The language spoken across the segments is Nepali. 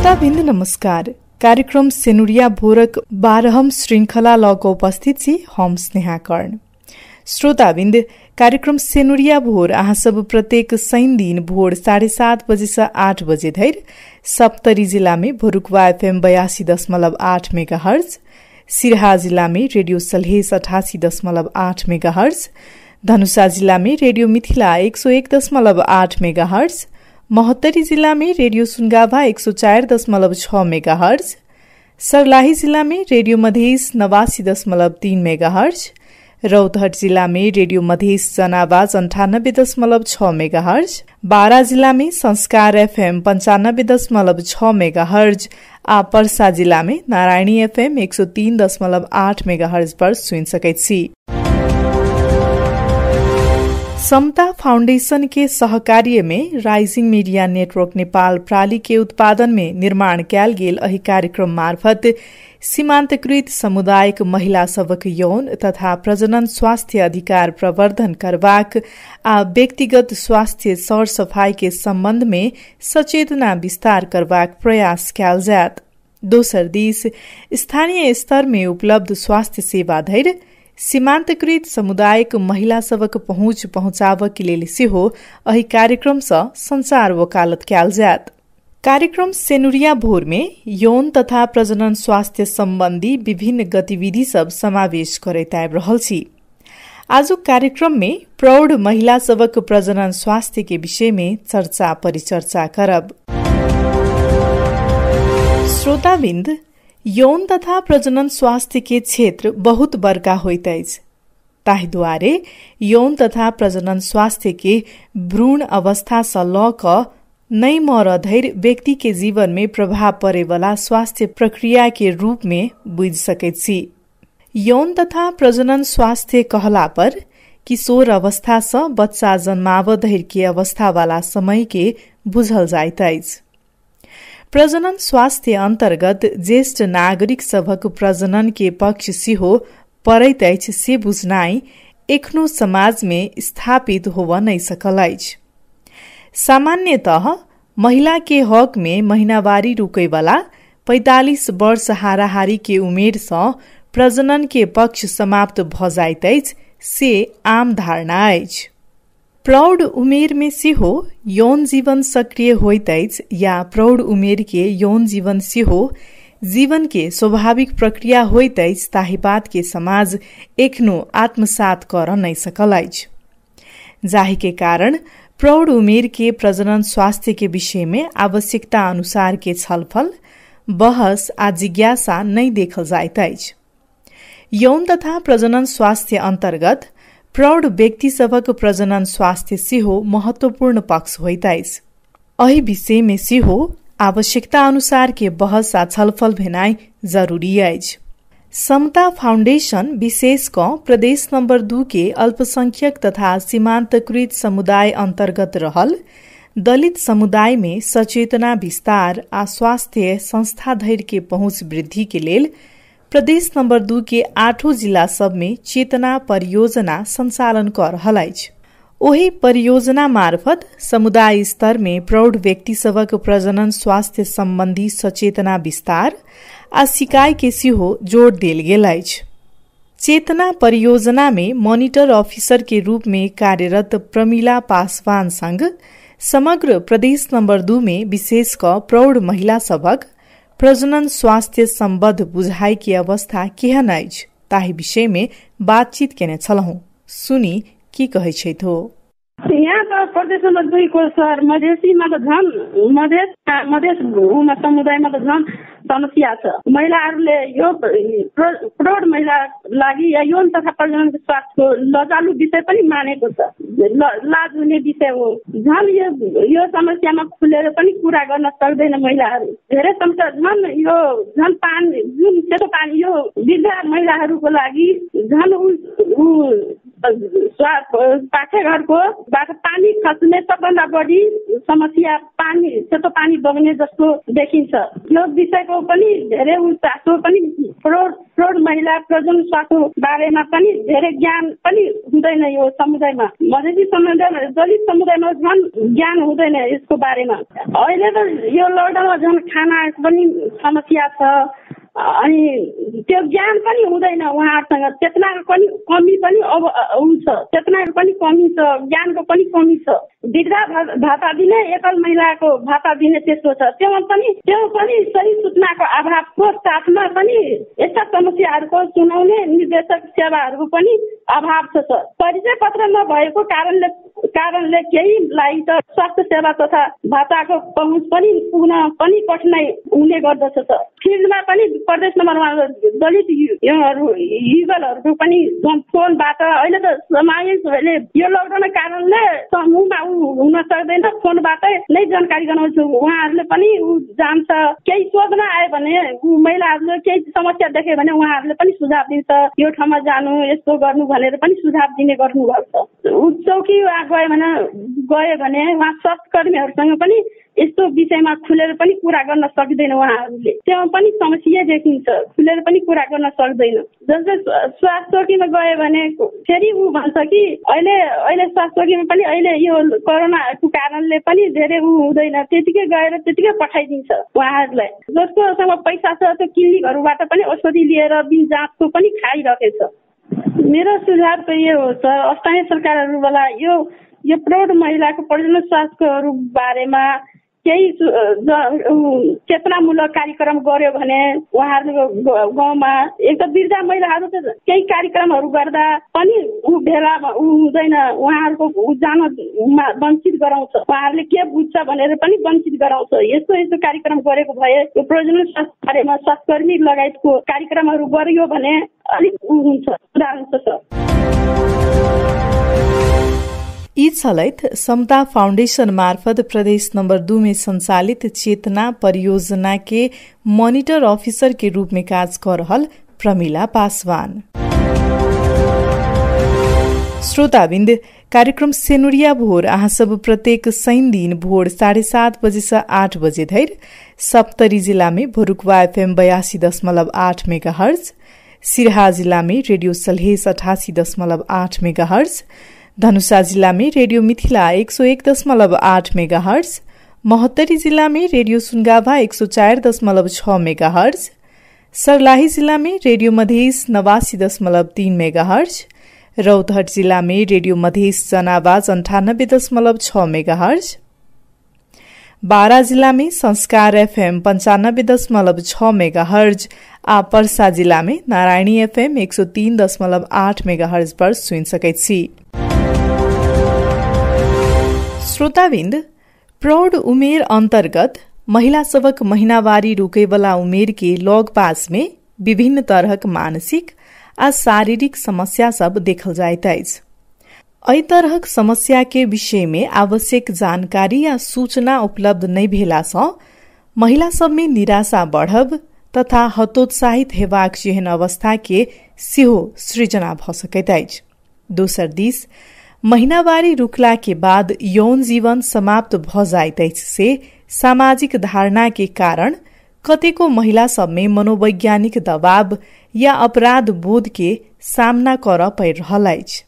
श्रोताबिन्द नमस्कार। कार्यक्रम सेनुरिया भोरक 12 श्रृंखला लको उपस्थित छी हम स्नेहा कर्ण। श्रोताबिन्द कार्यक्रम सेनुरिया भोर अहाँ सब प्रत्येक शनि दिन भोर 7:30 बजे से 8 बजे धरि सप्तरी जिला में भोरुकवा FM 82.8 मेगाहर्ज, सिरहा जिला में रेडियो सलहेस 88.8 मेगाहर्ज, धनुषा जिला में रेडियो मिथिला 101.8 मेगाहर्ज, महोत्तरी जिला में रेडियो सुनगाभा 104.6 मेगाहर्ज, सर्लाही जिला में रेडियो मधेस 89.3 मेगाहर्ज, रौतहट जिला में रेडियो मधेस जनावाज 98.6 मेगाहर्ज, बारा जिला में संस्कार FM 95.6 मेगाहर्ज आ पर्सा जिला में नारायणी FM 103.8 मेगाहर्ज पर सुन सकैत छी। समता फाउंडेशन के सहकार्य में राइजिंग मीडिया नेटवर्क नेपाल प्राली के उत्पादन में निर्माण कैल गेल एही कार्यक्रम मार्फत सीमांतकृत समुदायक महिला सबक यौन तथा प्रजनन स्वास्थ्य अधिकार प्रवर्धन करबाक आ व्यक्तिगत स्वास्थ्य सर सफाई के संबंध में सचेतना विस्तार करबाक प्रयास कैल जायत। दोसर दिस स्थानीय स्तर में उपलब्ध स्वास्थ्य सेवा धरि सीमांतकृत समुदायक महिला सबक पहुंच पहुंचाबक लेल सेहो एही कार्यक्रम सँ संचार वकालत कैल जायत। कार्यक्रम सेनुरिया भोर में यौन तथा प्रजनन स्वास्थ्य संबंधी विभिन्न गतिविधि सब समावेश करैत आबि रहल छी। आजुक कार्यक्रम में प्रौढ़ महिला सबक प्रजनन स्वास्थ्य के विषय में चर्चा परिचर्चा करब। श्रोताबिन्द, यौन तथा प्रजनन स्वास्थ्य के क्षेत्र बहुत बड़का होइत अछि। ताहि दुआरे यौन तथा प्रजनन स्वास्थ्य के भ्रूण अवस्था सँ लऽ कऽ नै मरऽ धरि व्यक्ति के जीवन में प्रभाव पड़े वाला स्वास्थ्य प्रक्रिया के रूप में बुझि सकैत छी। यौन तथा प्रजनन स्वास्थ्य कहला पर किशोर अवस्था सँ बच्चा जन्माव धरि के अवस्था वाला समय के बुझल जाइत अछि। प्रजनन स्वास्थ्य अंतर्गत ज्येष्ठ नागरिक सभक प्रजनन के पक्ष सेहो पड़ैत अछि से बुझनाइ एखनो समाज में स्थापित होबऽ नै सकल अछि। सामान्यतः महिला के हक में महीनावारी रुकै वाला 45 वर्ष हाराहारी के उमेर सँ प्रजनन के पक्ष समाप्त भ जाइत अछि से आम धारणा अछि। प्रौढ़ उमेर में सेहो यौन जीवन सक्रिय होइत अछि या प्रौढ़ उमेर के यौन जीवन सेहो जीवन के स्वाभाविक प्रक्रिया होइत अछि ताहि बात के समाज एखनो आत्मसात कर नै सकल अछि। जाहि के कारण प्रौढ़ उमेर के प्रजनन स्वास्थ्य के विषय में आवश्यकता अनुसार के छलफल, बहस आ जिज्ञासा नै देखल जाइत अछि। यौन तथा प्रजनन स्वास्थ्य अंतर्गत प्रौढ़ व्यक्ति सबक प्रजनन स्वास्थ्य सेहो महत्वपूर्ण पक्ष होइत अछि। एही विषय में सेहो आवश्यकता अनुसार के बहस आ छलफल भेनाइ जरूरी अछि। समता फाउंडेशन विशेष क प्रदेश नंबर 2 के अल्पसंख्यक तथा सीमांतकृत समुदाय अंतर्गत रहल दलित समुदाय में सचेतना विस्तार आ स्वास्थ्य संस्था धरि के पहुंच वृद्धि के लेल प्रदेश नंबर 2 के 8 जिला सब में चेतना परियोजना संचालन कर रहल अछि। ओही परियोजना मार्फत समुदाय स्तर में प्रौढ़ व्यक्ति सबक प्रजनन स्वास्थ्य संबंधी सचेतना विस्तार आ सिकाई के सेहो जोड़ देल गेल अछि। चेतना परियोजना में मॉनिटर ऑफिसर के रूप में कार्यरत प्रमिला पासवान संग समग्र प्रदेश नंबर 2 में विशेष क प्रौढ़ महिला सबक प्रजनन स्वास्थ्य संबद्ध बुझाई की अवस्था केहन अछि ताहि विषय में बातचीत केने छलहुं। सुनी की कहै छै तो। यहाँ तो प्रदेश नंबर 2 को सर मधेसी में तो झन मधेस समुदाय में तो झन समस्या छ। महिलाहरूले यो प्रौढ़ महिला लागि या यौन तथा प्रजनन स्वास्थ्य को लजालु विषय पनि मानेको छ। लाज हुने विषय हो। झन यो समस्यामा खुलेर पनि कुरा गर्न सक्दैन महिलाहरू। धेरै समस्या झन पानी जुन सेतो पानी यो वृद्ध महिलाहरूको लागि झन पाठेघरकोबाट पानी खस्ने सबभन्दा बढी समस्या पानी, सेतो पानी बग्ने जस्तो देखिन्छ। यो विषयको पनि धेरै चासो पनि प्रौढ महिला प्रजनन स्वास्थ्य बारेमा पनि धेरै ज्ञान पनि हुँदैन यो समुदायमा। मधेसी समुदायमा, दलित समुदायमा झन् ज्ञान हुँदैन यसको बारेमा। अहिले त यो लकडाउनमा झन् खाना पनि समस्या छ, अनि त्यो ज्ञान पनि हुँदैन उहाँहरूसँग। चेतनाको पनि कमी पनि अब हुन्छ, चेतनाको पनि कमी छ, ज्ञानको पनि कमी छ। वृद्धा भाता दिने, एकल महिलाको भाता दिने त्यस्तो छ, त्यो पनि सही सूचनाको अभावको साथमा पनि यस्ता समस्याहरूको सुनाउने निर्देशक सेवाहरूको पनि अभाव छ। परिचय पत्र नभएको कारणले केहीलाई त स्वास्थ्य सेवा तथा भाताको पहुँच पनि पुग्न पनि कठिनाइ हुने गर्दछ। फिल्डमा पनि प्रदेश नम्बरमा दलित युगलहरूको पनि फोनबाट अहिले त समाजले यो लकडाउनको कारणले समूहमा हुन सक्दैन, फोनबाटै नै जानकारी गराउँछु। उहाँहरूले पनि जान्छ, केही सोध्न आयो भने महिलाहरूले केही समस्या देखे भने उहाँहरूले पनि सुझाव दिन्छ, यो ठाउँमा जानु, यस्तो गर्नु भनेर पनि सुझाव दिने गर्नुभएको छ। चौकी गयो भने उहाँ स्वास्थ्य कर्मीहरूसँग पनि यस्तो विषयमा खुलेर पनि कुरा गर्न सक्दैन उहाँहरूले, त्यहाँ पनि समस्या देखिन्छ, खुलेर पनि कुरा गर्न सक्दैन। जस्तै स्वास्थ्य चौकीमा गयो भने फेरि ऊ भन्छ कि अहिले स्वास्थ्य चौकीमा पनि अहिले यो कोरोनाको कारणले पनि धेरै हुँदैन, त्यतिकै गएर त्यतिकै पठाइदिन्छ उहाँहरूलाई। जसकोसँग पैसा छ त्यो क्लिनिकहरूबाट पनि औषधि लिएर बिन जाँचको पनि खाइरहेछ। मेरो सुझाव त यो हो सर, स्थानीय सरकारहरूबाट यो प्रौढ महिलाको प्रजनन स्वास्थ्यहरू बारेमा केही चेतनामूलक कार्यक्रम गर्यो भने उहाँहरूको गाउँमा एक त वृद्ध महिलाहरू त केही कार्यक्रमहरू गर्दा पनि भेला हुँदैन, उहाँहरूको जान वञ्चित गराउँछ, उहाँहरूले के बुझ्छ भनेर पनि वञ्चित गराउँछ। यस्तो कार्यक्रम गरेको भए यो प्रजनन स्वास्थ्य बारेमा स्वास्थ्यकर्मी लगायतको कार्यक्रमहरू गरियो भने अलिक हुन्छ, सुधार हुन्छ। यी छलैत समता फाउंडेशन मार्फत प्रदेश नंबर 2 में संचालित चेतना परियोजना के मॉनिटर ऑफिसर के रूप में कार्य कर रहल प्रमिला पासवान। श्रोताबिन्द, कार्यक्रम सेनुरिया भोर अहाँ सब प्रत्येक शनि दिन भोर 7:30 बजे से 8 बजे धरि सप्तरी जिला में भोरुकवा FM 82.8 मेगाहर्ज, सिरहा जिला में रेडियो सलहेस 88.8 मेगाहर्ज, धनुषा जिला में रेडियो मिथिला 101.8 मेगाहर्ज, महोत्तरी जिला में रेडियो सुनगाभा 104.6 मेगाहर्ज, सर्लाही जिला में रेडियो मधेस 89.3 मेगाहर्ज, रौतहट जिला में रेडियो मधेस जनावाज 98.6 मेगाहर्ज, बारा जिला में संस्कार FM 95.6 मेगाहर्ज आ पर्सा जिला में नारायणी FM 103.8 मेगाहर्ज पर सुन सकैत छी। श्रोताबिन्द, प्रौढ़ उमेर अंतर्गत महिला सबक महीनावारी रुकेवाला उमेर के लग पास में विभिन्न तरहक मानसिक आ शारीरिक समस्या सब देखल जाइत अछि। एहि तरहक समस्या के विषय में आवश्यक जानकारी या सूचना उपलब्ध नहीं भेला सँ महिला सब में निराशा बढ़ब तथा हतोत्साहित हेबाक जेहन अवस्था के सेहो सृजना भ सकैत अछि। दोसर दिस महीनावारी रुकला के बाद यौन जीवन समाप्त भ जाइत अछि से सामाजिक धारणा के कारण कतेको महिला सब में मनोवैज्ञानिक दबाव या अपराध बोध के सामना कर परि रहल अछि।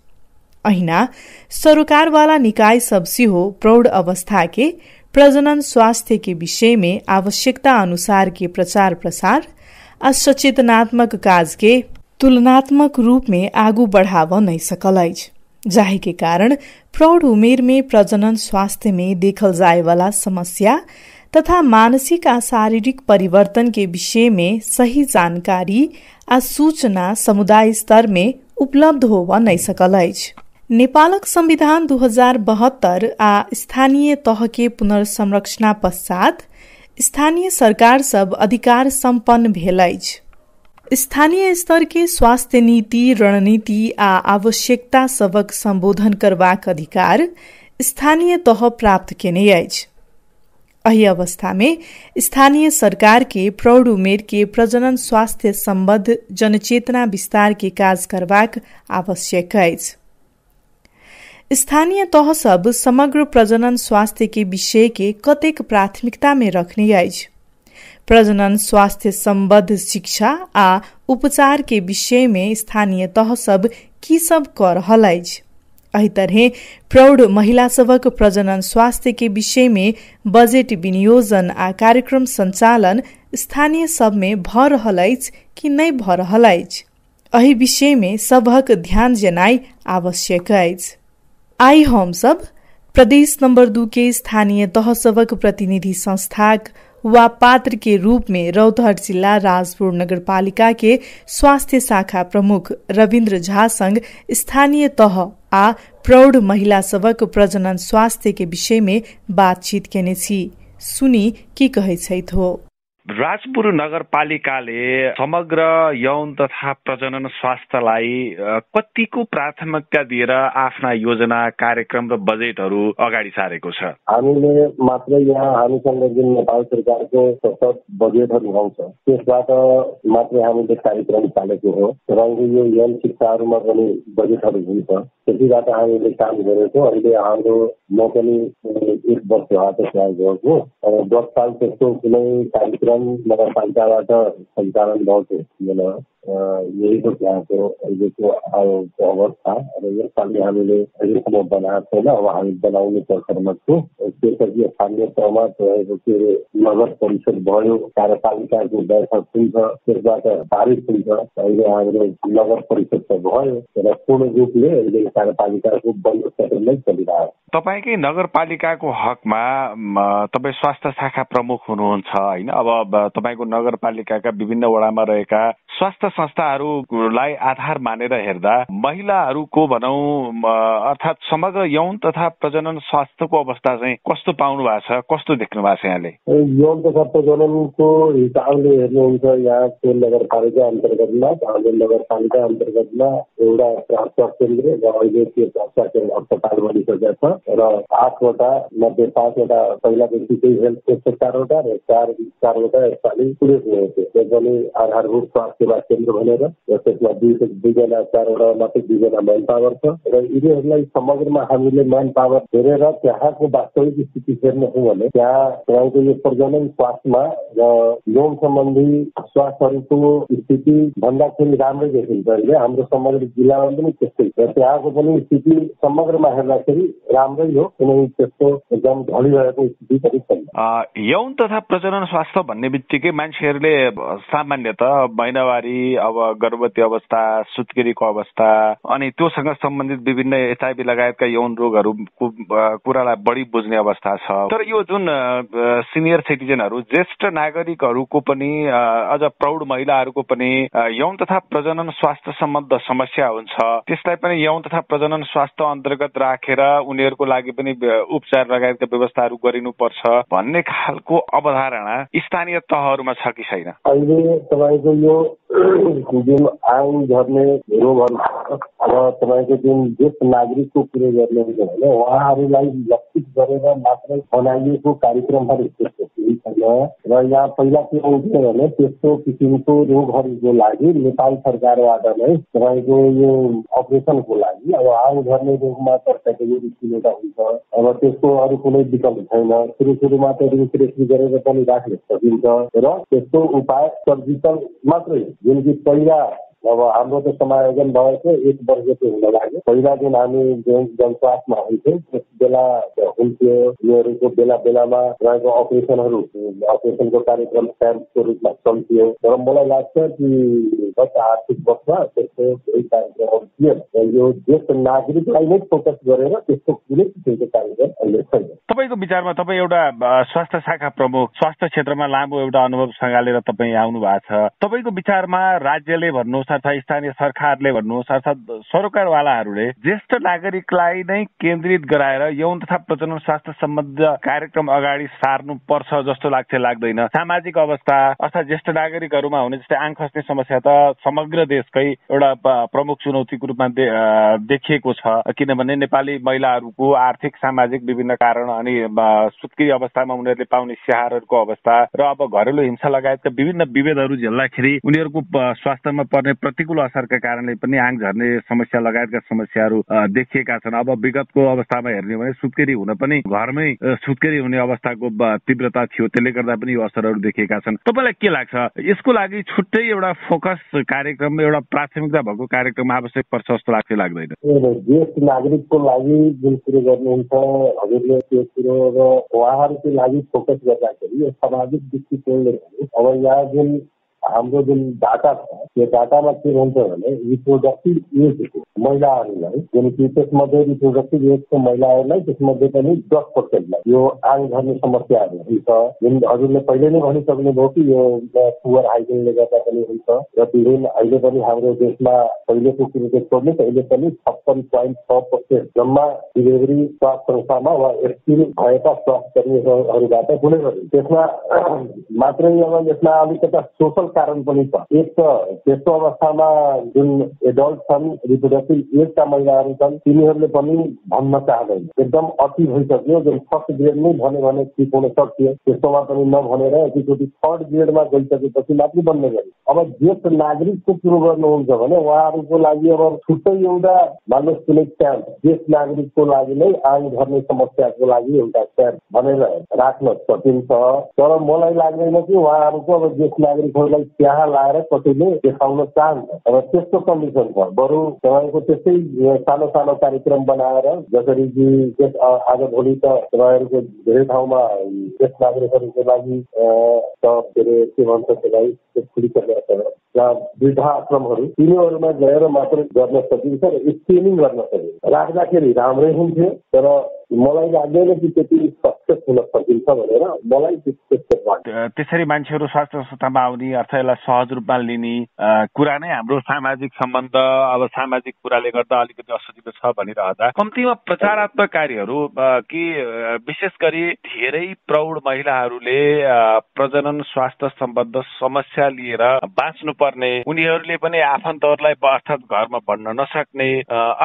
अहिना सरकारवाला निकाय सब सेहो प्रौढ़ अवस्था के प्रजनन स्वास्थ्य के विषय में आवश्यकता अनुसार के प्रचार प्रसार आ सचेतनात्मक काज के तुलनात्मक रूप में आगू बढ़ाव नहीं सकल अछि, जाहि के कारण प्रौढ़ उमेर में प्रजनन स्वास्थ्य में देखल जाए वाला समस्या तथा मानसिक आ शारीरिक परिवर्तन के विषय में सही जानकारी आ सूचना समुदाय स्तर में उपलब्ध होव नहीं सकल अछि। नेपालक संविधान 2072 आ स्थानीय तह के पुनर्संरचना पश्चात स्थानीय सरकार सब अधिकार संपन्न भेल अछि। स्थानीय स्तर के स्वास्थ्य नीति, रणनीति आ आवश्यकता सबक संबोधन करबाक अधिकार स्थानीय तह प्राप्त केने अछि। एहि अवस्था में स्थानीय सरकार के प्रौढ़ उमेर के प्रजनन स्वास्थ्य संबद्ध जनचेतना विस्तार के काज करबाक आवश्यक अछि। स्थानीय तह सब समग्र प्रजनन स्वास्थ्य के विषय के कतेक प्राथमिकता में रखने आइज। प्रजनन स्वास्थ्य सम्बद्ध शिक्षा आ उपचार के विषय में स्थानीय तह सब की सब कर हलाइज। एही तरह प्रौढ़ महिला सबक प्रजनन स्वास्थ्य के विषय में बजेट विनियोजन आ कार्यक्रम संचालन स्थानीय सब में भ रहलैछ कि नहीं भ रहलैछ, एही विषय में सबहक ध्यान जनाई आवश्यक अछि। आई हम सब प्रदेश नंबर 2 के स्थानीय तह सबक प्रतिनिधि संस्था वा पात्र के रूप में रौतहट जिला राजपुर नगरपालिका के स्वास्थ्य शाखा प्रमुख रविन्द्र झा संग स्थानीय तह आ प्रौढ़ महिला सबक प्रजनन स्वास्थ्य के विषय में बातचीत केने छी। सुनी की कहै छैथ हो। राजपुर नगरपालिकाले समग्र यौन तथा प्रजनन स्वास्थ्यलाई कतिको प्राथमिकता दिएर आफ्ना योजना कार्यक्रम र बजेटहरू अगाडि सारेको छ। हामीले मात्र यहाँ हामीसँग जुन नेपाल सरकारको सतत बजेटहरू आउँछ त्यसबाट मात्रै हामीले कार्यक्रम चालेको हो र यो यौन शिक्षाहरूमा पनि बजेटहरू हुन्छ, त्यसैबाट हामीले काम गरेको। अहिले हाम्रो म पनि 1 वर्ष हात गएको 10 साल त्यस्तो कुनै कार्यक्रम नगरपालिकाबाट सञ्चालन भएको थिएन। यही हो त्यहाँको अहिलेको अवस्था र यसपालि हामीले अहिलेसम्म बनाएको छैन। अब हामी बनाउने प्रक्रियामा छौँ। त्यसपछि स्थानीय तहमा रहेको के नगर परिषद भयो, कार्यपालिकाको बैठक हुन्छ, त्यसबाट पारित हुन्छ। अहिले हाम्रो नगर परिषद त भयो र पूर्ण रूपले अहिले कार्यपालिकाको बन्द सदनमै चलिरहेको। तपाईकै नगरपालिकाको हकमा तपाईँ स्वास्थ्य शाखा प्रमुख हुनुहुन्छ हैन? अब तपाईको नगरपालिकाका विभिन्न वडामा रहेका स्वास्थ्य संस्थाहरूलाई आधार मानेर हेर्दा महिलाहरूको भनौं अर्थात समग्र यौन तथा प्रजनन स्वास्थ्यको अवस्था चाहिँ कस्तो पाउनु भएको छ, कस्तो देख्नु भएको छ यहाँले? यौन तथा प्रजननको हिसाबले हेर्नुहुन्छ यहाँको नगरपालिका अन्तर्गतमा हाम्रो नगरपालिका अन्तर्गतमा एउटा स्वास्थ्य केन्द्र र अहिले त्यो स्वास्थ्य केन्द्र अस्पताल बनिसकेको छ र 8वटा मध्ये 5वटा पहिलादेखि हेल्थ सेक्टर 4वटा र 4वटा यसपालि पुरै भएको थियो। पनि आधारभूत स्वास्थ्य सेवा केन्द्र भनेर त्यसमा 2जना 4वटा मात्रै 2जना म्यान पावर छ र यिनीहरूलाई समग्रमा हामीले म्यान पावर हेरेर त्यहाँको वास्तविक स्थिति हेर्नु हो भने त्यहाँ तपाईँको यो प्रजनन स्वास्थ्यमा र यौन सम्बन्धी स्वास्थ्यहरूको स्थिति भन्दाखेरि राम्रै देखिन्छ। अहिले हाम्रो समग्र जिल्लामा पनि त्यस्तै छ। त्यहाँको पनि स्थिति समग्रमा हेर्दाखेरि राम्रै हो, कुनै त्यस्तो एकदम ढलिरहेको स्थिति पनि छैन। यौन तथा प्रजनन स्वास्थ्य भन्ने बित्तिकै मान्छेहरूले सामान्यतः महिनावारी, अब गर्भवती अवस्था, सुत्केरीको अवस्था अनि त्योसँग सम्बन्धित विभिन्न एचआईभी लगायतका यौन रोगहरूको कुरालाई बढी बुझ्ने अवस्था छ। तर यो जुन सिनियर सिटिजनहरू, ज्येष्ठ नागरिकहरूको पनि अझ प्रौढ महिलाहरूको पनि यौन तथा प्रजनन स्वास्थ्य सम्बद्ध समस्या हुन्छ, त्यसलाई पनि यौन तथा प्रजनन स्वास्थ्य अन्तर्गत राखेर उनीहरूको लागि पनि उपचार लगायतका व्यवस्थाहरू गरिनुपर्छ भन्ने खालको अवधारणा स्थानीय तहहरूमा छ कि छैन? अहिले तपाईँको यो जुन आइन झर्ने रोगहरू अब तपाईँको जुन ज्येष्ठ नागरिकको कुरो गर्नुहुन्छ भने उहाँहरूलाई लक्षित गरेर मात्रै बनाइएको कार्यक्रमहरू त्यस्तो केही छैन। र यहाँ पहिला के हुन्थ्यो भने त्यस्तो किसिमको रोगहरूको लागि नेपाल सरकारबाट नै तपाईँको यो अपरेसनको लागि अब आइन झर्ने रोगमा त क्याटेगोरी 3वटा हुन्छ। अब त्यसको अरू कुनै विकल्प छैन। सुरुमा त रिजिस्ट्रेसन गरेर पनि राख्न सकिन्छ र त्यस्तो उपाय सर्जिकल मात्रै जुन कि पहिला अब हाम्रो त समायोजन भएको 1 वर्षको हुन लाग्यो। पहिला जुन हामी जनस्वास्थ्यमा हुन्थ्यौँ त्यस बेला हुन्थ्यो यिनीहरूको बेलामा रहेको अपरेसनको कार्यक्रम क्याम्पको रूपमा चल्थ्यो। तर मलाई लाग्छ कि गत आर्थिक वर्षमा त्यस्तो केही कार्यक्रमहरू थिएन र यो ज्येष्ठ नागरिकलाई नै फोकस गरेर त्यस्तो कुनै किसिमको कार्यक्रम अहिले छैन। तपाईँको विचारमा तपाईँ एउटा स्वास्थ्य शाखा प्रमुख, स्वास्थ्य क्षेत्रमा लामो एउटा अनुभव सँगालेर तपाईँ आउनु भएको छ। तपाईँको विचारमा राज्यले भन्नुहोस् अथवा स्थानीय सरकारले भन्नुहोस् अर्थात सरकारवालाहरूले ज्येष्ठ नागरिकलाई नै केन्द्रित गराएर यौन तथा प्रजनन स्वास्थ्य सम्बद्ध कार्यक्रम अगाडि सार्नु पर्छ जस्तो लाग्छ लाग्दैन? सामाजिक अवस्था अर्थात ज्येष्ठ नागरिकहरूमा हुने जस्तै आँख खस्ने समस्या त समग्र देशकै एउटा प्रमुख चुनौतीको रूपमा देखिएको छ, किनभने नेपाली महिलाहरूको आर्थिक सामाजिक विभिन्न कारण अनि सुत्केरी अवस्थामा उनीहरूले पाउने स्याहारहरूको अवस्था र अब घरेलु हिंसा लगायतका विभिन्न विभेदहरू झेल्दाखेरि उनीहरूको स्वास्थ्यमा पर्ने प्रतिकूल असरका कारणले पनि आङ झर्ने समस्या लगायतका समस्याहरू देखिएका छन्। अब विगतको अवस्थामा हेर्ने भने सुत्केरी हुन पनि घरमै सुत्केरी हुने अवस्थाको तीव्रता थियो, त्यसले गर्दा पनि यो असरहरू देखिएका छन्। तपाईँलाई के लाग्छ यसको लागि छुट्टै एउटा फोकस कार्यक्रम, एउटा प्राथमिकता भएको कार्यक्रम आवश्यक पर्छ जस्तो लाग्छ लाग्दैन? ज्येष्ठ नागरिकको लागि जुन कुरो गर्नुहुन्छ हजुरले त्यो कुरो र उहाँहरूको लागि फोकस गर्दाखेरि यो सामाजिक दृष्टिकोणले अब यहाँ जुन हाम्रो जुन डाटा छ त्यो डाटामा के हुन्छ भने रिप्रोडक्टिभ एजको महिलाहरूलाई जुन कि त्यसमध्ये रिप्रोडक्टिभ एजको महिलाहरूलाई त्यसमध्ये पनि 10% यो आङ झर्ने समस्याहरू हुन्छ। जुन हजुरले पहिले नै भनिसक्नुभयो कि यो पुवर हाइजिनले गर्दा पनि हुन्छ र विभिन्न अहिले पनि हाम्रो देशमा पहिलेको कुरो चाहिँ छोड्ने अहिले पनि 56.6% जम्मा डिलिभरी स्वास्थ्य संस्थामा वा एस्टिल भएका स्वास्थ्य कर्मीहरूबाट हुने गरिन्छ। त्यसमा मात्रै अब यसमा अलिकता सोसल कारण पनि छ। एक त त्यस्तो अवस्थामा जुन एडल्ट छन्, रिप्रोडक्टिभ एजका महिलाहरू छन्, तिनीहरूले पनि भन्न चाहँदैन, एकदम अति भइसक्यो। जुन फर्स्ट ग्रेड नै भन्यो भने ठिक हुन सक्थ्यो, त्यस्तोमा पनि नभनेर एकचोटि थर्ड ग्रेडमा गइसकेपछि मात्रै बन्ने गरी। अब ज्येष्ठ नागरिकको कुरो गर्नुहुन्छ भने उहाँहरूको लागि अब छुट्टै एउटा मान्नुहोस् कुनै क्याम्प ज्येष्ठ नागरिकको लागि नै आङ झर्ने समस्याको लागि एउटा क्याम्प भनेर राख्न सकिन्छ। तर मलाई लाग्दैन कि उहाँहरूको अब ज्येष्ठ नागरिकहरूलाई त्यहाँ लाएर कसैले देखाउन चाहन्छ। अब त्यस्तो कन्डिसन छ, बरु तपाईँको त्यस्तै सानो सानो कार्यक्रम बनाएर जसरी कि आज भोलि त तपाईँहरूको धेरै ठाउँमा ज्येष्ठ नागरिकहरूको लागि के भन्छ त्यसलाई खुलिसकेका छ वृद्धाश्रमहरू, तिनीहरूमा गएर मात्रै गर्न सकिन्छ र स्क्रिनिङ गर्न सकिन्छ। राख्दाखेरि राम्रै हुन्थ्यो, तर मलाई लाग्दैन कि त्यति सक्सेस हुन सकिन्छ भनेर मलाई त्यसरी मान्छेहरू स्वास्थ्य संस्थामा आउने अर्थ यसलाई सहज रूपमा लिने कुरा नै हाम्रो सामाजिक सम्बन्ध, अब सामाजिक कुराले गर्दा अलिकति असजिलो छ भनिरहँदा कम्तीमा प्रचारात्मक कार्यहरू कि विशेष गरी धेरै प्रौढ महिलाहरूले प्रजनन स्वास्थ्य सम्बन्ध समस्या लिएर बाँच्नुपर्ने, उनीहरूले पनि आफन्तहरूलाई अर्थात् घरमा भन्न नसक्ने,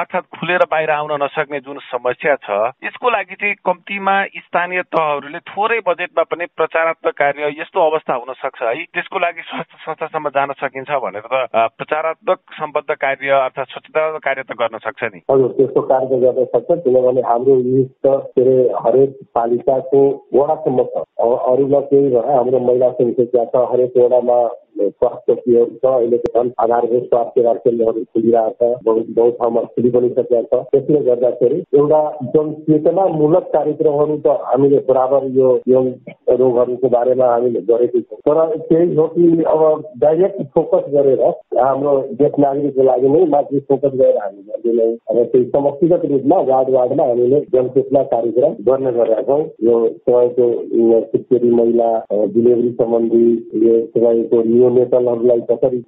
अर्थात् खुलेर बाहिर आउन नसक्ने जुन समस्या छ, यसको लागि चाहिँ कम्तीमा स्थानीय तहहरूले थोरै बजेटमा पनि प्रचारात्मक कार्य यस्तो अवस्था हुन सक्छ है, त्यसको लागि स्वास्थ्य संस्थासम्म जान सकिन्छ भनेर त प्रचारात्मक सम्बद्ध कार्य अर्थात् स्वच्छता कार्य त गर्न सक्छ नि। हजुर, त्यस्तो कार्य गर्न सक्छ, किनभने हाम्रो लिस्ट त हरेक पालिकाको वडासम्म छ। अरूमा केही भए हाम्रो महिला संख्या छ, हरेक वडामा स्वास्थ्य केन्द्र छ। अहिले झन् आधारभूत स्वास्थ्य सेवा केन्द्रहरू खुलिरहेको छ, बहुत ठाउँमा खुलि पनि सकेका छ। त्यसले गर्दाखेरि एउटा जनचेतनामूलक कार्यक्रमहरू त हामीले बराबर यो यौन रोगहरूको बारेमा हामीले गरेको छौँ, तर त्यही हो कि अब डाइरेक्ट फोकस गरेर हाम्रो ज्येष्ठ नागरिकको लागि नै मात्रै फोकस गरेर हामी गर्दैनौँ। अब त्यही समष्टिगत रूपमा वार्डमा हामीले जनचेतना कार्यक्रम गर्ने गरेका छौँ। यो तपाईँको सुत्केरी महिला, डिलिभरी सम्बन्धी, यो तपाईँको नेताहरूलाई कसरी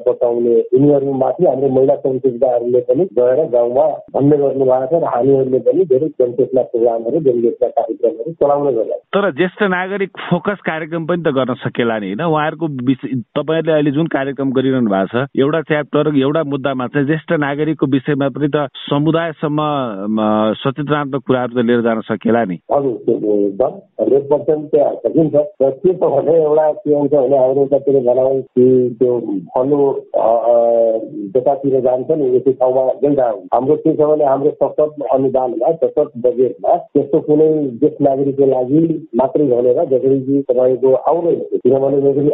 बचाउने, यिनीहरूमाथि हाम्रो महिला संसदहरूले पनि गएर गाउँमा भन्ने गर्नु भएको छ र हामीहरूले पनि धेरै जनचेतना प्रोग्रामहरू, जनचेतना कार्यक्रमहरू चलाउने गरेका छौँ। तर ज्येष्ठ नागरिक फोकस कार्यक्रम पनि त गर्न सकेला नि होइन? उहाँहरूको तपाईँहरूले अहिले जुन कार्यक्रम गरिरहनु भएको छ, एउटा च्याप्टर एउटा मुद्दामा चाहिँ ज्येष्ठ नागरिकको विषयमा पनि त समुदायसम्म सचेतनात्मक कुराहरू त लिएर जान सकेला नि? हजुर, एकदम 100% त्यहाँ सकिन्छ। र के छ भने एउटा के हुन्छ भने हाम्रो कतिले भनाउ कि त्यो फलो जतातिर जान्छ नि यति ठाउँमा गइरहेको हुन्छ। हाम्रो के छ भने हाम्रो सशक्त अनुदानमा, सशक्त बजेटमा त्यस्तो कुनै ज्येष्ठ नागरिकको लागि मात्रै भनेर जसरी कि तपाईँको आउँदैन, किनभने जसरी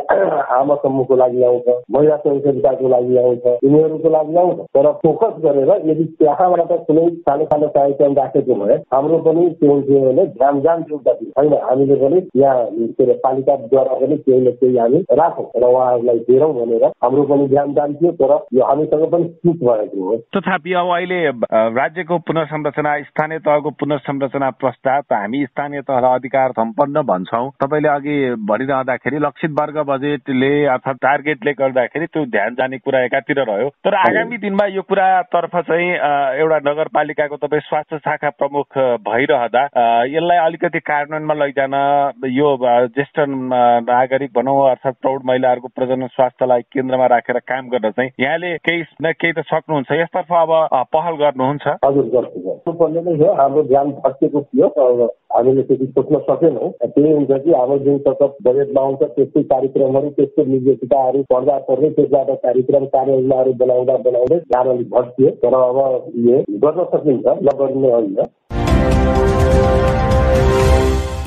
आमा समूहको लागि आउँछ, महिला स्वयंसेविकाको लागि आउँछ, यिनीहरूको लागि आउँछ। तर फोकस गरेर यदि त्यहाँबाट कुनै सानो सानो कार्यक्रम राखेको भए हाम्रो पनि के हुन्थ्यो भने ध्यान जान्थ्यो होइन, हामीले पनि यहाँ के अरे पालिकाद्वारा पनि केही न केही हामी राखौँ र उहाँहरूलाई हेरौँ भनेर हाम्रो पनि ध्यान जान्थ्यो। तर यो हामीसँग पनि चुक भएको हो। तथापि अब अहिले राज्यको पुनर्संरचना, स्थानीय तहको पुनर्संरचना प्रस्ताव हामी स्थानीय तहलाई अधिकार सम्पन्न भन्छौँ। तपाईँले अघि भनिरहँदाखेरि लक्षित वर्ग बजेटले अर्थात् टार्गेटले गर्दाखेरि त्यो ध्यान जाने कुरा एकातिर रह्यो। तर आगामी दिनमा यो कुरातर्फ चाहिँ एउटा नगरपालिकाको तपाईँ स्वास्थ्य शाखा प्रमुख भइरहँदा यसलाई अलिकति कार्यान्वयनमा लैजान, यो ज्येष्ठ नागरिक भनौँ अर्थात् प्रौढ महिलाहरूको प्रजनन स्वास्थ्यलाई केन्द्रमा राखेर काम गर्न चाहिँ यहाँले केही न केही त सक्नुहुन्छ, यसतर्फ अब पहल गर्नुहुन्छ? हजुर, गर्छु पर्ने नै हो। हाम्रो ध्यान भट्केको थियो, हामीले त्यति सोच्न सकेनौँ। त्यही हुन्छ कि हाम्रो जुन सतत बजेटमा आउँछ त्यस्तै कार्यक्रमहरू, त्यस्तो निर्देशिकाहरू पढ्दा पर्ने, त्यसबाट कार्यक्रम कार्ययोजनाहरू बनाउँदै ध्यान अलिक भट्कियो। तर अब यो गर्न सकिन्छ, नगर्ने होइन।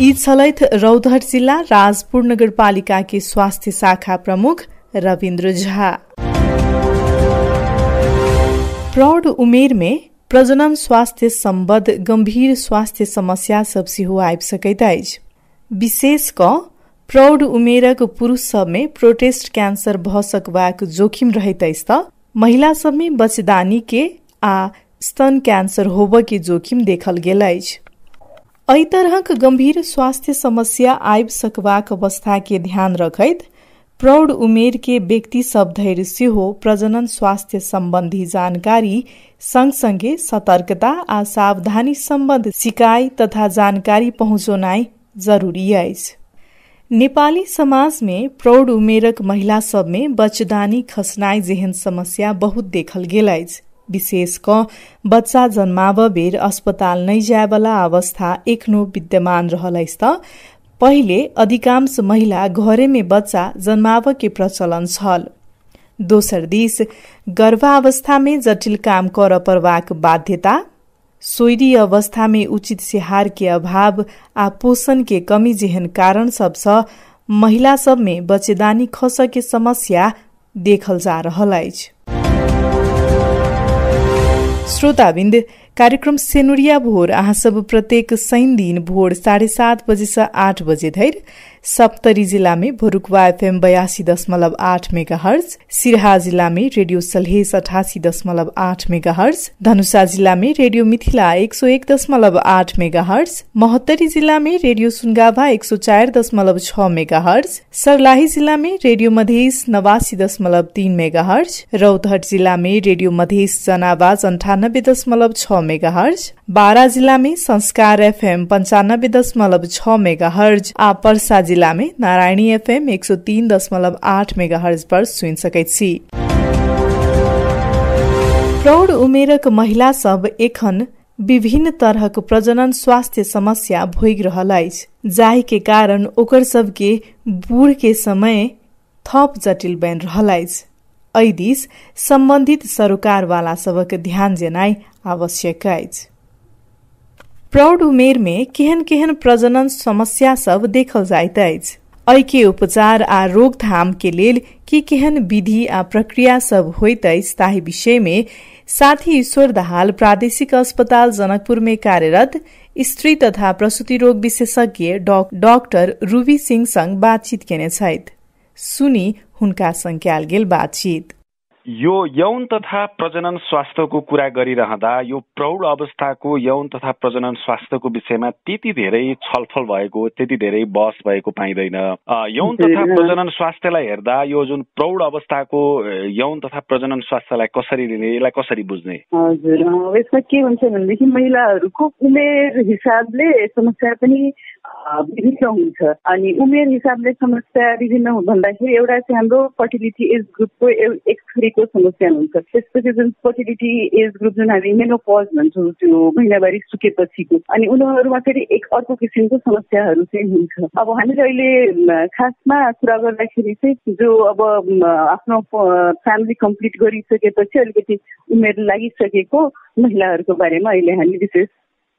यी छलैथ रौतहट जिल्ला राजपुर नगरपालिका के स्वास्थ्य शाखा प्रमुख रविन्द्र झा। प्रौढ़ उमेर में प्रजनन स्वास्थ्य संबद्ध गंभीर स्वास्थ्य समस्या सब सेहो आबि सकैत अछि। विशेष क प्रौढ़ उमेरक पुरुष सब में प्रोस्टेट कैंसर भ सकबाक जोखिम रहैत अछि त महिला सब में बच्चेदानी के आ स्तन कैंसर होबय के जोखिम देखल गेल अछि। एहि तरहक गंभीर स्वास्थ्य समस्या आबि सकबाक अवस्था के ध्यान रखैत प्रौढ़ उमेर के व्यक्ति सब धरि सेहो प्रजनन स्वास्थ्य संबंधी जानकारी संगसंगे सतर्कता आ सावधानी संबद्ध सिकाई तथा जानकारी पहुंचौनाई जरूरी अछि। नेपाली समाज में प्रौढ़ उमेरक महिला सब में बच्चेदानी खसनाई जेहन समस्या बहुत देखल गेल अछि। विशेष क बच्चा जन्माव बेर अस्पताल नै जायवाला अवस्था एखनो विद्यमान रहल अछि त पहिले अधिकांश महिला घरे में बच्चा जन्माव के प्रचलन छल। दोसर दिस गर्भावस्था में जटिल काम कर परबाक बाध्यता, सोइरी अवस्था में उचित सिहार के अभाव आ पोषण के कमी जेहन कारण सबसँ महिला सब में बच्चेदानी खस के समस्या देखल जा रहल अछि। श्रोताबिन्द, कार्यक्रम सेनुरिया भोर अहाँ सब प्रत्येक शनि दिन भोर 7:30 बजे से 8 बजे धरि सप्तरी जिला में भोरुकवा FM 82.8 मेगाहर्ज, सिरहा जिला में रेडियो सलहेस 88.8 मेगाहर्ज, धनुषा जिला में रेडियो मिथिला 101.8 मेगाहर्ज, महोत्तरी जिला में रेडियो सुनगाभा 104.6 मेगाहर्ज, सर्लाही जिला में रेडियो मधेस 89.3 मेगाहर्ज, रौतहट जिला में रेडियो मधेस जनावाज 98.6 मेगाहर्ज, बारा जिला में संस्कार FM 95.6 मेगाहर्ज आ पर्सा जिला में नारायणी FM 103.8 मेगाहर्ज पर सुन सकैत छी। प्रौढ़ उमेरक महिला सब एखन विभिन्न तरहक प्रजनन स्वास्थ्य समस्या भोगि रहल अछि, जाहि के कारण ओकर सब के बूढ़ के समय थप जटिल बनि रहल अछि। एहि दिस संबंधित सरोकार वाला सबक ध्यान देनाइ आवश्यक अछि। प्रौढ़ उमेर में केहन केहन प्रजनन समस्या सब देखल जाइत अछि, एहि के उपचार आ रोकथाम के लेल की केहन विधि आ प्रक्रिया सब होइत अछि ताहि विषय में साथी ईश्वर दाहाल प्रादेशिक अस्पताल जनकपुर में कार्यरत स्त्री तथा प्रसूति रोग विशेषज्ञ डॉक्टर रूबी सिंह संग बातचीत केने छथि। सुनी हुनका संग कयल गेल बातचीत। यो यौन तथा प्रजनन स्वास्थ्यको कुरा गरिरहँदा यो प्रौढ अवस्थाको यौन तथा प्रजनन स्वास्थ्यको विषयमा त्यति धेरै छलफल भएको, त्यति धेरै बहस भएको पाइँदैन। यौन तथा प्रजनन स्वास्थ्यलाई हेर्दा यो जुन प्रौढ अवस्थाको यौन तथा प्रजनन स्वास्थ्यलाई कसरी लिने, यसलाई कसरी बुझ्ने? हजुर, यसमा के हुन्छ भनेदेखि महिलाहरूको उमेर हिसाबले समस्या पनि विभिन्न हुन्छ। अनि उमेर हिसाबले समस्या विभिन्न भन्दाखेरि एउटा चाहिँ हाम्रो फर्टिलिटी एज ग्रुपको एक थरीको समस्या हुन्छ। त्यसपछि जुन फर्टिलिटी एज ग्रुप जुन हामी मेनोपज भन्छौँ, त्यो महिनावारी सुकेपछिको, अनि उनीहरूमा फेरि एक अर्को किसिमको समस्याहरू चाहिँ हुन्छ। अब हामीले अहिले खासमा कुरा गर्दाखेरि चाहिँ जो अब आफ्नो फ्यामिली कम्प्लिट गरिसकेपछि अलिकति उमेर लागिसकेको महिलाहरूको बारेमा अहिले हामी विशेष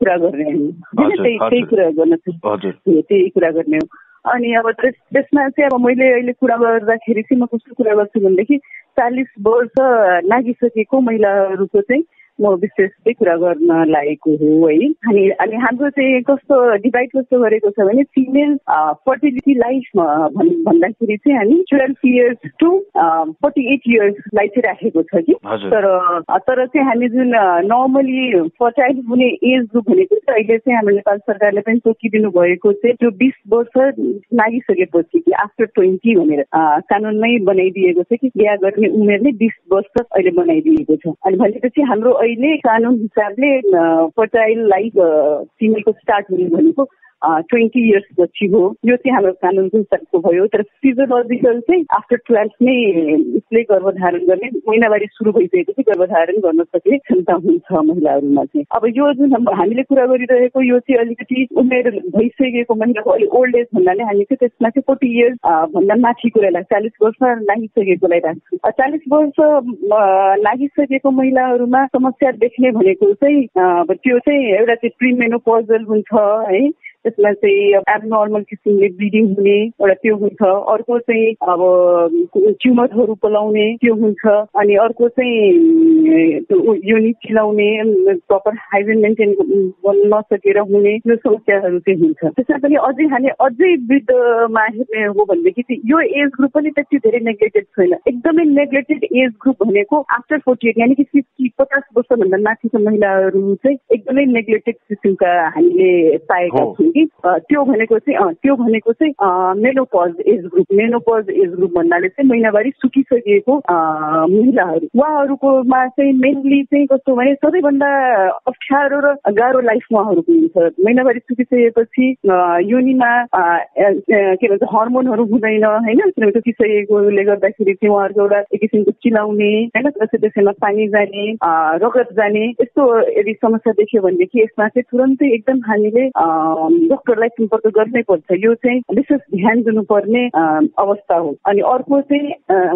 कुरा गर्ने त्यही कुरा गर्न त्यही कुरा गर्ने हो। अनि अब त्यसमा चाहिँ अब मैले अहिले कुरा गर्दाखेरि चाहिँ म कस्तो कुरा गर्छु भनेदेखि 40 वर्ष लागिसकेको महिलाहरूको चाहिँ म विशेष चाहिँ कुरा गर्न लागेको हो है। अनि हाम्रो चाहिँ कस्तो डिभाइड कस्तो गरेको छ भने फिमेल फर्टिलिटी लाइफ भन्दाखेरि चाहिँ हामी 12 इयर्स टु 48 इयर्सलाई चाहिँ राखेको छ कि। तर चाहिँ हामी जुन नर्मली फर्टाइल हुने एज ग्रुप भनेको चाहिँ अहिले चाहिँ हाम्रो नेपाल सरकारले पनि तोकिदिनु भएको चाहिँ त्यो 20 वर्ष लागिसकेपछि कि आफ्टर 20 भनेर कानुनमै बनाइदिएको छ कि बिहा गर्ने उमेर नै 20 वर्ष अहिले बनाइदिएको छ। अनि भनेपछि हाम्रो अहिले कानुन हिसाबले फर्टाइल लाइफ फिमेलको स्टार्ट हुने भनेको 20 इयर्स पछि हो। यो चाहिँ हाम्रो कानुनको हिसाबको भयो। तर फिजियोलोजिकल चाहिँ आफ्टर 12 नै उसले गर्भधारण गर्ने, महिनावारी सुरु भइसकेपछि गर्भधारण गर्न सक्ने क्षमता हुन्छ महिलाहरूमा चाहिँ। अब यो जुन हामीले कुरा गरिरहेको यो चाहिँ अलिकति उमेर भइसकेको महिलाको अलिक ओल्ड एज भन्नाले हामी चाहिँ त्यसमा चाहिँ 40 इयर्स भन्दा माथिको 40 वर्ष लागिसकेकोलाई राख्छौँ। 40 वर्ष लागिसकेको महिलाहरूमा समस्या देख्ने भनेको चाहिँ त्यो चाहिँ एउटा चाहिँ प्रिमेनोपजल हुन्छ है, त्यसमा चाहिँ एबनर्मल किसिमले ब्लिडिङ हुने एउटा त्यो हुन्छ। अर्को चाहिँ अब ट्युमरहरू पलाउने त्यो हुन्छ। अनि अर्को चाहिँ योनि चिलाउने, प्रपर हाइजिन मेन्टेन गर्न नसकेर हुने यो समस्याहरू चाहिँ हुन्छ। त्यसमा पनि अझै वृद्धमा हेर्ने हो भनेदेखि चाहिँ यो एज ग्रुप पनि त्यति धेरै नेग्लेक्टेड छैन। एकदमै नेग्लेक्टेड एज ग्रुप भनेको आफ्टर 48 यानि कि 50 वर्षभन्दा माथिको महिलाहरू चाहिँ एकदमै नेग्लेक्टेड किसिमका हामीले पाएका छौँ। त्यो भनेको चाहिँ मेनोपज एज ग्रुप भन्नाले चाहिँ महिनावारी सुकिसकेको महिलाहरू। उहाँहरूकोमा चाहिँ मेनली चाहिँ कस्तो भने सबैभन्दा अप्ठ्यारो र गाह्रो लाइफ उहाँहरूको हुन्छ। महिनावारी सुकिसकेपछि योनिमा के भन्छ हर्मोनहरू हुँदैन होइन, किनभने सुकिसकेकोले गर्दाखेरि चाहिँ उहाँहरूको एउटा एक किसिमको चिलाउने होइन, त्यसैमा पानी जाने, रगत जाने यस्तो यदि समस्या देखियो भनेदेखि यसमा चाहिँ तुरन्तै एकदम हामीले डक्टरलाई सम्पर्क गर्नै पर्छ। यो चाहिँ विशेष ध्यान दिनुपर्ने अवस्था हो। अनि अर्को चाहिँ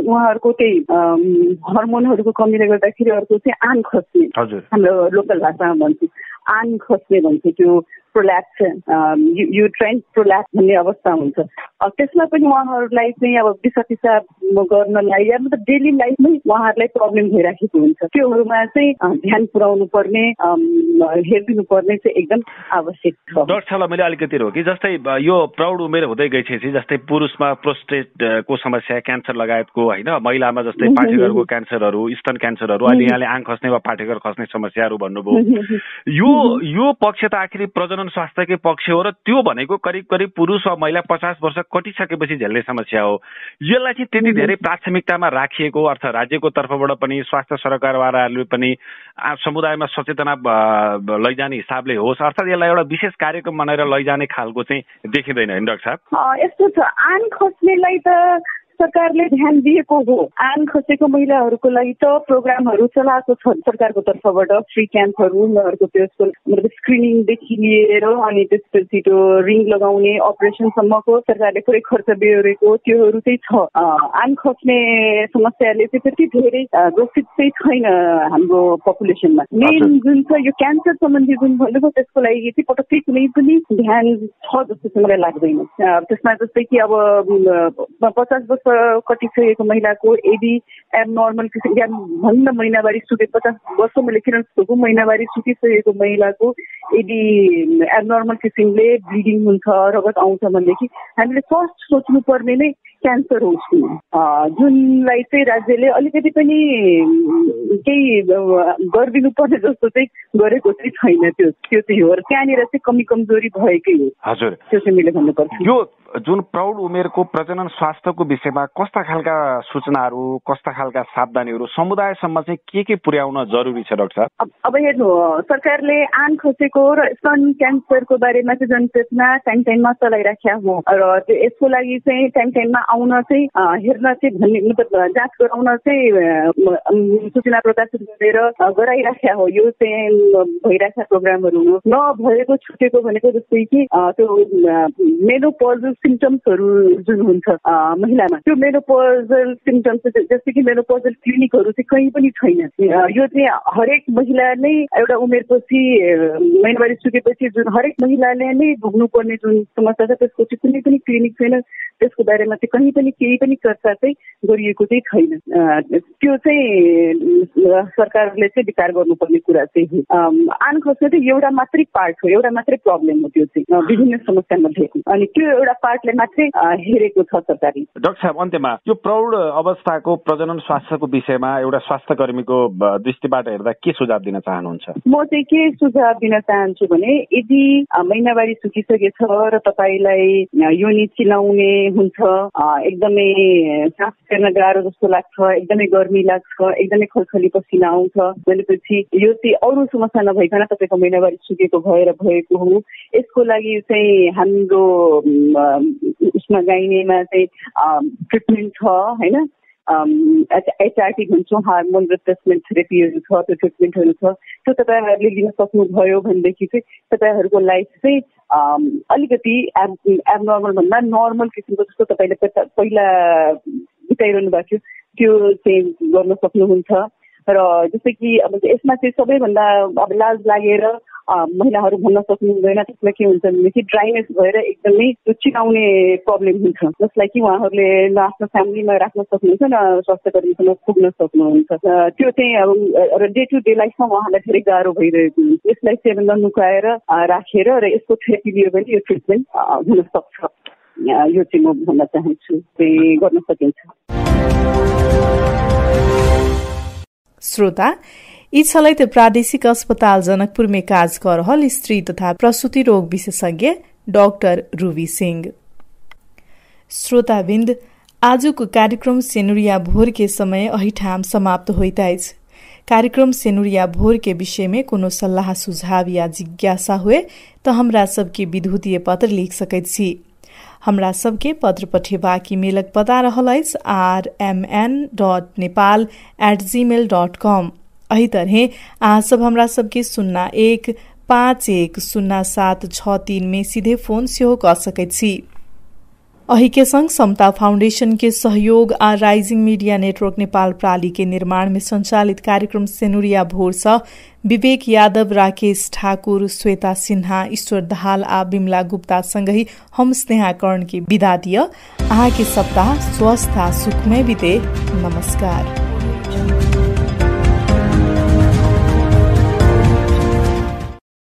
उहाँहरूको त्यही हर्मोनहरूको कमीले गर्दाखेरि अर्को चाहिँ आन खस्ने, हाम्रो लोकल भाषामा भन्छौँ आन खस्ने भन्छ, त्यो प्रोल्याप्स युट्राइन प्रोल्याप्स भन्ने अवस्था हुन्छ। त्यसमा पनि उहाँहरूलाई चाहिँ अब पिसाब गर्नलाई या मतलब डेली लाइफमै उहाँहरूलाई प्रब्लम भइराखेको हुन्छ। त्योहरूमा चाहिँ ध्यान पुर्याउनु पर्ने, हेरिदिनु पर्ने चाहिँ एकदम आवश्यक छ। डाक्टर साहब मैले अलिकति हो कि जस्तै यो प्रौढ उमेर हुँदै गएपछि जस्तै पुरुषमा प्रोस्टेटको समस्या, क्यान्सर लगायतको होइन, महिलामा जस्तै पाठेघरको क्यान्सरहरू, स्तन क्यान्सरहरू, अहिले यहाँले आँख खस्ने वा पाठेघर खस्ने समस्याहरू भन्नुभयो। यो पक्ष त आखिर प्रजनन स्वास्थ्यकै पक्ष हो र त्यो भनेको करिब पुरुष वा महिला 50 वर्ष कटिसकेपछि झेल्ने समस्या हो। यसलाई चाहिँ त्यति धेरै प्राथमिकतामा राखिएको अर्थ राज्यको तर्फबाट पनि स्वास्थ्य सरकारवालाहरूले पनि समुदायमा सचेतना लैजाने हिसाबले होस्, अर्थात् यसलाई एउटा विशेष कार्यक्रम बनाएर लैजाने खालको चाहिँ देखिँदैन होइन डाक्टर साहब? यस्तो छ, आन खस्नेलाई त सरकारले ध्यान दिएको हो। आन खसेको महिलाहरूको लागि त प्रोग्रामहरू चलाएको छ सरकारको तर्फबाट, फ्री क्याम्पहरू, उनीहरूको त्यसको मतलब स्क्रिनिङदेखि लिएर अनि त्यसपछि त्यो रिङ लगाउने अपरेसनसम्मको सरकारले पुरै खर्च बेहोरेको त्योहरू चाहिँ छ। आन खस्ने समस्याले चाहिँ त्यति धेरै ग्रसित चाहिँ छैन हाम्रो पपुलेसनमा। मेन जुन छ यो क्यान्सर सम्बन्धी जुन भन्नुभयो त्यसको लागि चाहिँ पटक्कै कुनै पनि ध्यान छ जस्तो चाहिँ मलाई लाग्दैन। त्यसमा जस्तै कि अब 50 वर्ष कटिसकेको महिलाको यदि एबनर्मल किसिम या भन्न महिनावारी सुके 50 वर्षमा लेखिरहनु भएको महिनावारी सुकिसकेको महिलाको यदि एबनर्मल किसिमले ब्लिडिङ हुन्छ, रगत आउँछ भनेदेखि हामीले फर्स्ट सोच्नुपर्ने नै क्यान्सर हो जुनलाई चाहिँ राज्यले अलिकति पनि केही गरिदिनु पर्ने जस्तो चाहिँ गरेको चाहिँ छैन। त्यो चाहिँ हो र त्यहाँनिर चाहिँ कमी कमजोरी भएकै हो। हजुर, त्यो चाहिँ मैले भन्नुपर्छ। यो जुन प्रौढ उमेरको प्रजनन स्वास्थ्यको विषयमा कस्ता खालका सूचनाहरू, कस्ता खालका सावधानीहरू समुदायसम्म चाहिँ के पुर्याउन जरुरी छ डाक्टर साहब? अब हेर्नु, सरकारले आन खसेको र स्तन क्यान्सरको बारेमा चाहिँ जनचेतना टाइममा चलाइराखेको हो र यसको लागि चाहिँ टाइममा आउन चाहिँ हेर्न चाहिँ भन्ने मतलब जाँच गराउन चाहिँ सूचना प्रकाशित गरेर गराइराखेको हो। यो चाहिँ भइरहेका प्रोग्रामहरू हो। नभएको छुटेको भनेको जस्तै कि त्यो मेनोपजल सिम्टम्सहरू जुन हुन्छ महिलामा, त्यो मेनोपजल सिम्टम्स जस्तै कि मेनोपजल क्लिनिकहरू चाहिँ कहीँ पनि छैन। यो चाहिँ हरेक महिला नै एउटा उमेरपछि महिनावारी सुकेपछि जुन हरेक महिलाले नै भोग्नुपर्ने जुन समस्या छ त्यसको चाहिँ कुनै पनि क्लिनिक छैन। त्यसको बारेमा चाहिँ कहीँ पनि केही पनि चर्चा चाहिँ गरिएको चाहिँ छैन। त्यो चाहिँ सरकारले चाहिँ विचार गर्नुपर्ने कुरा चाहिँ हो। आन खस्ने चाहिँ एउटा मात्रै पार्ट हो, एउटा मात्रै प्रब्लम हो, त्यो चाहिँ विभिन्न समस्या मध्ये अनि त्यो एउटा पार्टले मात्रै हेरेको छ सरकारले। डाक्टर साहब, अन्त्यमा यो प्रौढ अवस्थाको प्रजनन स्वास्थ्यको विषयमा एउटा स्वास्थ्य कर्मीको दृष्टिबाट हेर्दा के सुझाव दिन चाहनुहुन्छ? म चाहिँ के सुझाव दिन चाहन्छु भने यदि महिनावारी सुकिसकेछ र तपाईलाई योनि चिलाउने हुन्छ, एकदमै सास फेर्न गाह्रो जस्तो लाग्छ, एकदमै गर्मी लाग्छ, एकदमै खलखली पसिना आउँछ भनेपछि यो चाहिँ अरू समस्या नभइकन तपाईँको महिनावारी सुकेको भएर भएको हो। यसको लागि चाहिँ हाम्रो उसमा गाइनेमा चाहिँ ट्रिटमेन्ट छ हैन, HRT भन्छौँ, हार्मोन रिप्लेसमेन्ट थेरापीहरू छ, त्यो ट्रिटमेन्टहरू छ। त्यो तपाईँहरूले लिन सक्नुभयो भनेदेखि चाहिँ तपाईँहरूको लाइफ चाहिँ अलिकति एबनर्मल भन्दा नर्मल किसिमको जस्तो तपाईँले पहिला बिताइरहनु भएको थियो त्यो चाहिँ गर्न सक्नुहुन्छ। र जस्तै कि अब यसमा चाहिँ सबैभन्दा अब लाज लागेर महिलाहरू भन्न सक्नुहुँदैन, त्यसमा के हुन्छ भनेदेखि ड्राइनेस भएर एकदमै चिनाउने प्रब्लम हुन्छ, जसलाई कि उहाँहरूले न आफ्नो फ्यामिलीमा राख्न सक्नुहुन्छ न स्वास्थ्य कर्मीसँग पुग्न सक्नुहुन्छ। त्यो चाहिँ अब डे टु डे लाइफमा उहाँलाई धेरै गाह्रो भइरहेको हुन्छ। यसलाई चाहिँ ननुकाएर राखेर र यसको थेरापी लियो भने यो ट्रिटमेन्ट हुन सक्छ। यो चाहिँ म भन्न चाहन्छु, चाहिँ गर्न सकिन्छ। श्रोता, यी छलैत प्रादेशिक अस्पताल जनकपुर में काज कर रहल स्त्री तथा प्रसूति रोग विशेषज्ञ डॉक्टर रूबी सिंह। श्रोताबिन्द, आजको कार्यक्रम सेनुरिया भोर के समय अहिठाम समाप्त होइत अछि। कार्यक्रम सेनुरिया भोर के विषय में कोनो सल्लाह सुझाव या जिज्ञासा हुए तो हमरा सबके विद्युतीय पत्र लिख सकैत छी। हमरा सबके पत्र पठेबाक ईमेलक पता रहल अछि rmn.nepal@gmail.com। अही तरह अहाँ सब हमरा सबके 01510763 में सीधे फोन सेहो क सकैत छी। अही के संग समता फाउंडेशन के सहयोग आ राइजिंग मीडिया नेटवर्क नेपाल प्राली के निर्माण में संचालित कार्यक्रम सेनुरिया भोर स विवेक यादव, राकेश ठाकुर, श्वेता सिन्हा, ईश्वर दाहाल आ बिमला गुप्ता संगही हम स्नेहा कर्ण की विदा दिय। अहाँ के सप्ताह स्वस्थ आ सुखमय बीते। नमस्कार।